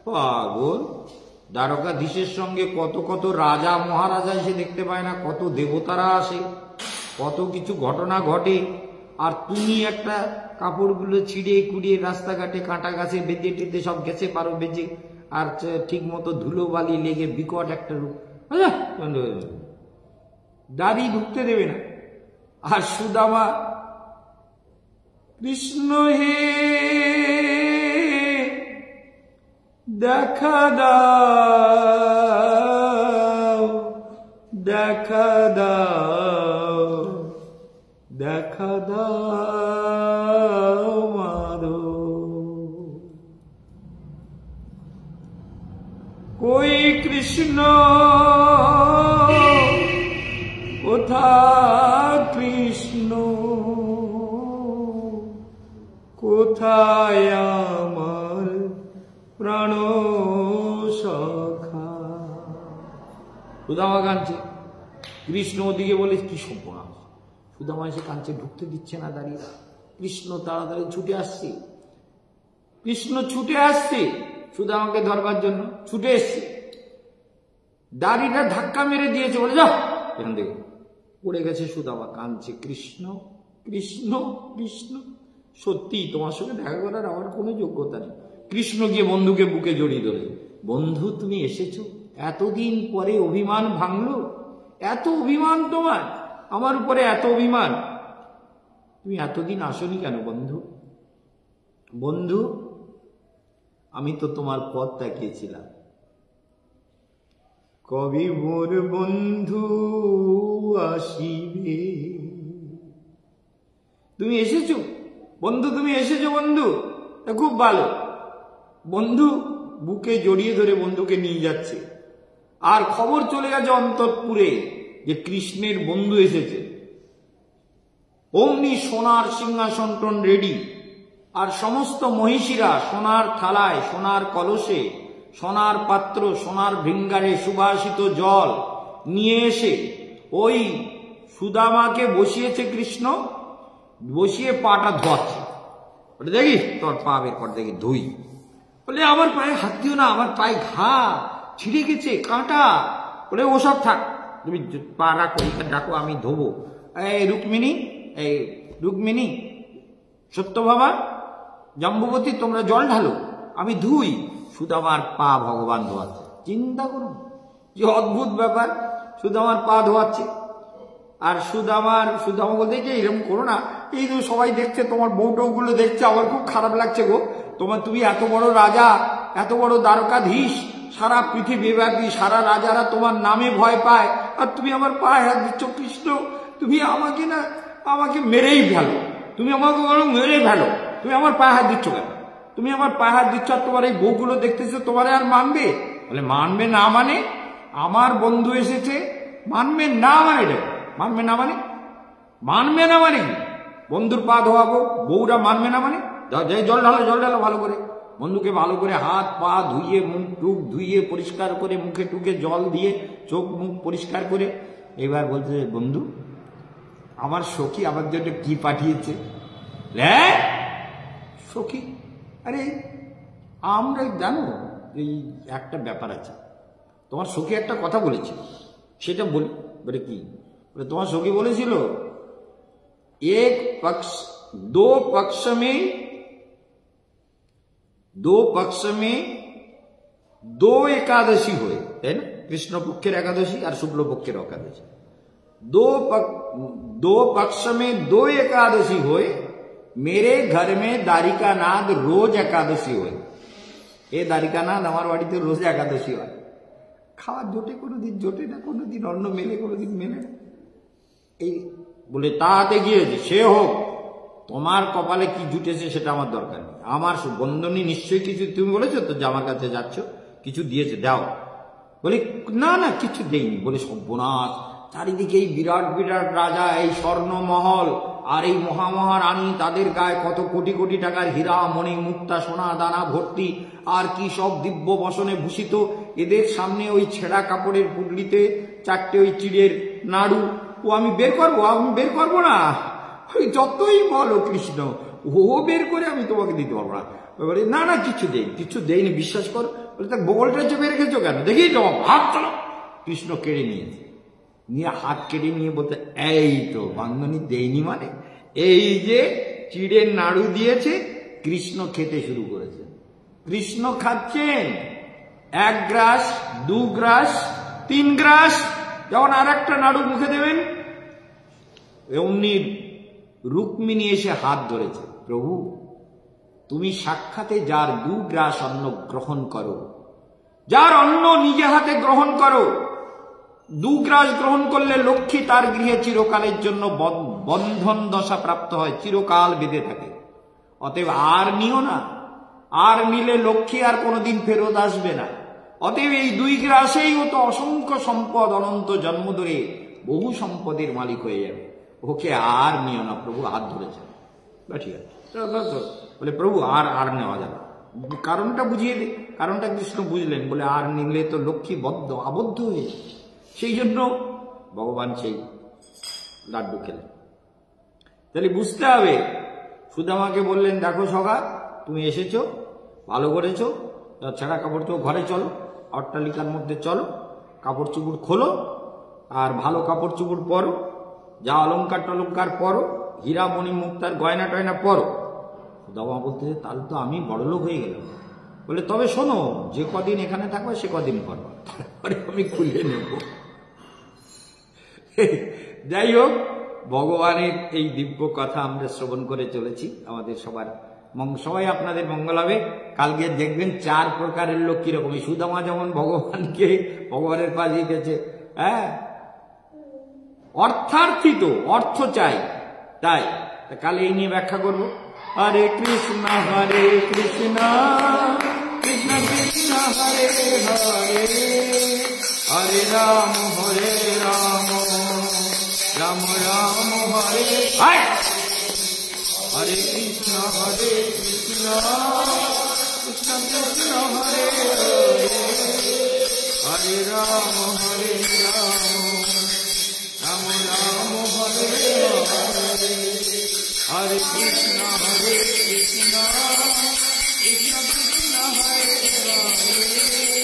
পাগল, দ্বারকাধীশের সঙ্গে কত কত রাজা মহারাজা এসে দেখতে পায় না, কত দেবতারা আসে, কত কিছু ঘটনা ঘটে। আর তুমি একটা কাপড়গুলো ছিঁড়ে কুড়িয়ে রাস্তাঘাটে কাঁটা গাছে বেঁধে টেঁধে সব গেছে পারো বেজে, আর ঠিক মতো ধুলো বালি লেগে বিকট একটা রূপ, দাড়ি ঢুকতে দেবে না। আর সুদামা, কৃষ্ণ হে দেখা দাও, দেখা দাও, দেখা দাও মাধো, কই কৃষ্ণ কোথা কৃষ্ণ, কোথায় আমার প্রাণ সখা। সুদামা কাঁদছে, কৃষ্ণ ওদিকে বলে কি সর্বনাশ। সুদামা এসে কাঁদছে, ঢুকতে দিচ্ছে না দাঁড়িয়ে। কৃষ্ণ তাড়াতাড়ি ছুটে আসছে, কৃষ্ণ ছুটে আসছে সুদামাকে ধরবার জন্য, ছুটে এসছে, দাড়িটা ধাক্কা মেরে দিয়েছে, বলে যাও এখান থেকে। পড়ে গেছে সুদামা, কাঁদছে, কৃষ্ণ কৃষ্ণ কৃষ্ণ। সত্যি তোমার সঙ্গে দেখা করার আমার কোনো যোগ্যতা নেই। কৃষ্ণ গিয়ে বন্ধুকে বুকে জড়িয়ে ধরে, বন্ধু তুমি এসেছো, এতদিন পরে অভিমান ভাঙলো, এত অভিমান তোমার আমার উপরে, এত অভিমান, তুমি এতদিন আসনি কেন বন্ধু? বন্ধু আমি তো তোমার পথ তাকিয়েছিলাম, কবি মোর বন্ধু আসিবে। তুমি এসেছো বন্ধু, তুমি এসেছো বন্ধু, খুব ভালো। বন্ধু বুকে জড়িয়ে ধরে বন্ধুকে নিয়ে যাচ্ছে, আর খবর চলে গেছে অন্তরপুরে যে কৃষ্ণের বন্ধু এসেছে। অমনি সোনার সিংহাসন রেডি, আর সমস্ত মহিষীরা সোনার থালায়, সোনার কলসে, সোনার পাত্র, সোনার ভিঙ্গারে সুবাসিত জল নিয়ে এসে ওই সুদামাকে বসিয়েছে কৃষ্ণ, বসিয়ে পাটা ধোয়াচ্ছে। বলে দেখি তোর পা বের কর, দেখি ধুই। বলে আমার পায়ে হাত দিও না, আমার পায়ে ঘা ছিঁড়ে গেছে, কাঁটা। বলে ওসব থাক, তুমি পা রাখো, এখানে রাখো, আমি ধোবো। এই রুক্মিণী, এই রুক্মিণী, সত্যভামা, জাম্বুবতী, তোমরা জল ঢালো, আমি ধুই। সুদামার পা ভগবান ধোয়াচ্ছে। চিন্তা করুন যে অদ্ভুত ব্যাপার, সুদামার পা ধোয়াচ্ছে। আর সুদামা বলতে যে এরকম করো না, এই তো সবাই দেখছে, তোমার বউটৌ গুলো দেখছে, আমার খুব খারাপ লাগছে গো। তুমি এত বড় রাজা, এত বড় দ্বারকাধীশ, সারা পৃথিবীব্যাপী সারা রাজারা তোমার নামে ভয় পায়, আর তুমি আমার পায়ে হাত দিচ্ছ। কৃষ্ণ, তুমি আমাকে না, আমাকে মেরেই ফেলো, তুমি আমাকে মেরে ফেলো, তুমি আমার পায়ে হাত দিচ্ছ কেন? তুমি আমার পায়ে হাত দিচ্ছ, আর তোমার এই বউগুলো দেখতেছো, তোমারে আর মানবে? বলে মানবে না মানে? আমার বন্ধু এসেছে, মানবে না মানে? মানবে না মানে? মানবে না মানে বন্ধুর পা ধোয়াবো, বউরা মানবে না মানে? জল ঢালো ভালো করে, বন্ধুকে ভালো করে হাত পা ধুইয়ে, মুখ টুক ধুইয়ে পরিষ্কার করে, মুখে টুকে জল দিয়ে চোখ মুখ পরিষ্কার করে এবার বলছে, বন্ধু আমার সখী আমার জন্য কি পাঠিয়েছে? সখী? আরে আমরা জানো এই একটা ব্যাপার আছে, তোমার সখী একটা কথা বলেছে, সেটা বলি। বলে কি? বলে তোমার সখী বলেছিল दो पक्ष में दो एकादशी हुए, है ना? कृष्ण पक्षेर एकादशी और शुक्ल पक्षेर एकादशी, दो पक्ष में दो एकादशी हुए, मेरे घर में द्वारिकानाथ रोज एकादशी हुए। ए द्वारिकानाथ हमार बाड़ीते रोज एकादशी হয়। খাওয়া জোটে, কোনোদিন জোটে না, কোনোদিন অন্ন মেলে, কোনোদিন মেলে না। এই বলে তাতে গিয়েছে, সে হোক, তোমার কপালে কি জুটেছে সেটা আমার দরকার নেই। আমার বন্ধনী নিশ্চয়ই কিছু, তুমি বলেছো তো যে আমার কাছে যাচ্ছ, কিছু দিয়েছে, দাও। বলে না না কিছু দেইনি। বলে সর্বনাশ, চারিদিকে এই বিরাট বিরাট রাজা, এই স্বর্ণমহল আর এই মহামহারানী, তাদের গায়ে কত কোটি কোটি টাকার হীরা মণি মুক্তা সোনা দানা ভর্তি, আর কি সব দিব্য বসনে ভূষিত। এদের সামনে ওই ছেঁড়া কাপড়ের পুডলিতে চারটে ওই চিড়ের নাড়ু, ও আমি বের করবো? আমি বের করবো না, ওই যতই বলো কৃষ্ণ, ও বের করে আমি তোমাকে দিতে পারবো না। বলে না না কিছু দেয়নি, বিশ্বাস করো। বলে তা বগলটা চেপে রেখেছো কেন? দেখি তোমার হাত চলো। কৃষ্ণ কেড়ে নিয়েছে, নিয়ে হাত কেটে নিয়ে বলতে, এই তো বান্ধনী দেয়নি মানে, এই যে চিড়ের নাড়ু দিয়েছে। কৃষ্ণ খেতে শুরু করেছে। কৃষ্ণ খাচ্ছেন 1 গ্রাস 2 গ্রাস 3 গ্রাস, যখন আর একটা নাড়ু মুখে দেবেন, অমনি রুক্মিণী এসে হাত ধরেছে। প্রভু, তুমি সাক্ষাতে যার 2 গ্রাস অন্ন গ্রহণ করো, যার অন্ন নিজে হাতে গ্রহণ করো, 2 গ্রাস গ্রহণ করলে লক্ষ্মী তার গৃহে চিরকালের জন্য বন্ধন দশা প্রাপ্ত হয়, চিরকাল বেঁধে থাকে। অতএব আর নিও না, আর নিলে লক্ষ্মী আর কোনোদিন ফেরত আসবে না। অতএব এই 2 গ্রাসেই ও তো অসংখ্য সম্পদ, অনন্ত জন্ম ধরে বহু সম্পদের মালিক হয়ে যাবে, ওকে আর নিও না। প্রভু হাত ধরেছে, ঠিক আছে। বলে প্রভু আর নেওয়া যাবে, কারণটা বুঝিয়ে দে। কারণটা কৃষ্ণ বুঝলেন, বলে আর নিলে তো লক্ষ্মী আবদ্ধ হয়ে, সেই জন্য ভগবান সেই লাড্ডু খেলেন। তাহলে বুঝতে হবে, সুদামাকে বললেন, দেখো সখা, তুমি এসেছো, ভালো করেছো, ছেঁড়া কাপড় তো ঘরে চলো, অট্টালিকার মধ্যে চলো, কাপড় চুপড় খোলো, আর ভালো কাপড় চুপড় পরো, যা অলঙ্কার টলঙ্কার পরো, হীরা মণি মুক্তার গয়না টয়না পরো। সুদামা বলতে, তাহলে তো আমি বড়লোক হয়ে গেলাম। বলে তবে শোনো, যে কদিন এখানে থাকবে সে কদিন করবো, তারপরে আমি খুলে নেব। যাই হোক, ভগবানের এই দিব্য কথা আমরা শ্রবণ করে চলেছি। আমাদের সবাই আপনাদের মঙ্গল হবে। কালকে দেখবেন 4 প্রকারের লোক কিরকম। সুদামা যেমন ভগবানকে ভগবানের পাশে গেছে, হ্যাঁ, অর্থার্থী তো, অর্থ চাই, তাই কালে এই নিয়ে ব্যাখ্যা করব। হরে কৃষ্ণ কৃষ্ণ কৃষ্ণ হরে হরে, হরে রাম রাম রাম হরে হরে কৃষ্ণ কৃষ্ণ কৃষ্ণ হরে হরে, হরে রাম রাম রাম হরে হরে, হরে কৃষ্ণ কৃষ্ণ কৃষ্ণ কৃষ্ণ হরে হরে,